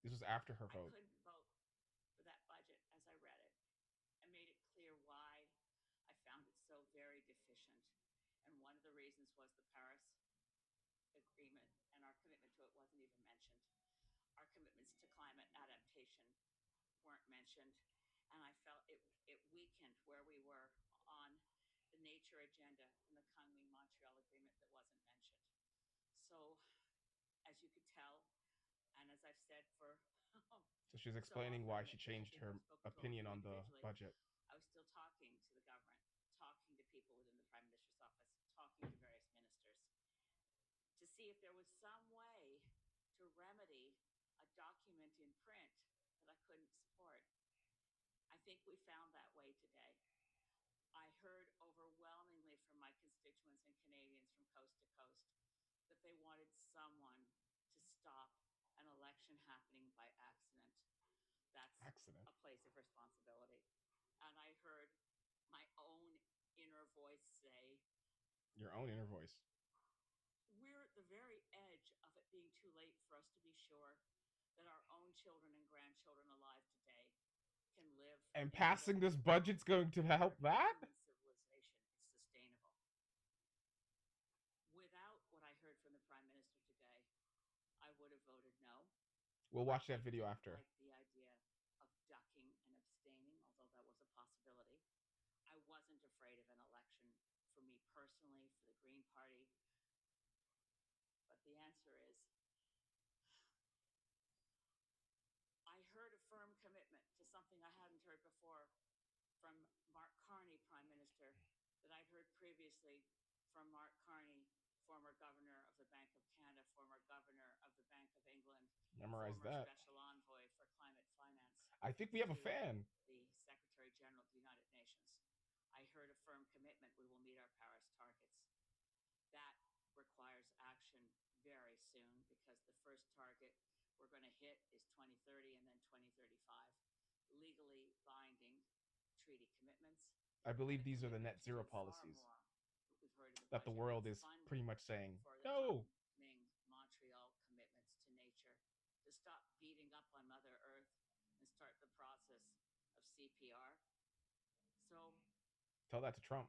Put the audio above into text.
This was after her I vote. couldn't vote for that budget as I read it and made it clear why I found it so very deficient. And one of the reasons was the Paris Agreement, and our commitment to it wasn't even mentioned. Our commitments to climate adaptation weren't mentioned, and I felt it weakened where we were on the nature agenda in the Kunming Montreal Agreement that wasn't mentioned. So, as you could tell, and as I've said for So she's so explaining often why that she I changed think I've her spoken to all of opinion you on the individually, budget. I was still talking to the government, talking to people within the Prime Minister's office, talking to various ministers to see if there was some way to remedy a document in print that I couldn't support. I think we found that way today. I heard overwhelmingly from my constituents and Canadians from coast to coast that they wanted someone to stop an election happening by accident. That's Accident. a place of responsibility. And I heard my own inner voice say, Your own inner voice. we're at the very edge of it being too late for us to be sure that our own children and grandchildren alive today can live And in a passing way this budget's going to help where that? human civilization is sustainable. Without what I heard from the Prime Minister today, I would have voted no. We'll watch I that video didn't after. like the idea of ducking and abstaining, although that was a possibility. I wasn't afraid of an election for me personally, for the Green Party. But the answer is I heard a firm commitment to something I hadn't heard before from Mark Carney, Prime Minister, that I'd heard previously from Mark Carney, former governor of the Bank of Canada, former governor of the Bank of England, Memorize former that. special envoy for climate finance I think we have a to fan. the Secretary General of the United Nations. I heard a firm commitment we will meet our Paris targets. That requires action very soon because the first target we're going to hit is 2030 and then 2035. Legally binding treaty commitments. I And believe a these are the commitment net to zero do far policies more that we've heard in the that the budget world with is pretty funding much saying, for the no. Kunming Montreal commitments to nature, to stop beating up on Mother Earth and start the process of CPR. So Tell that to Trump.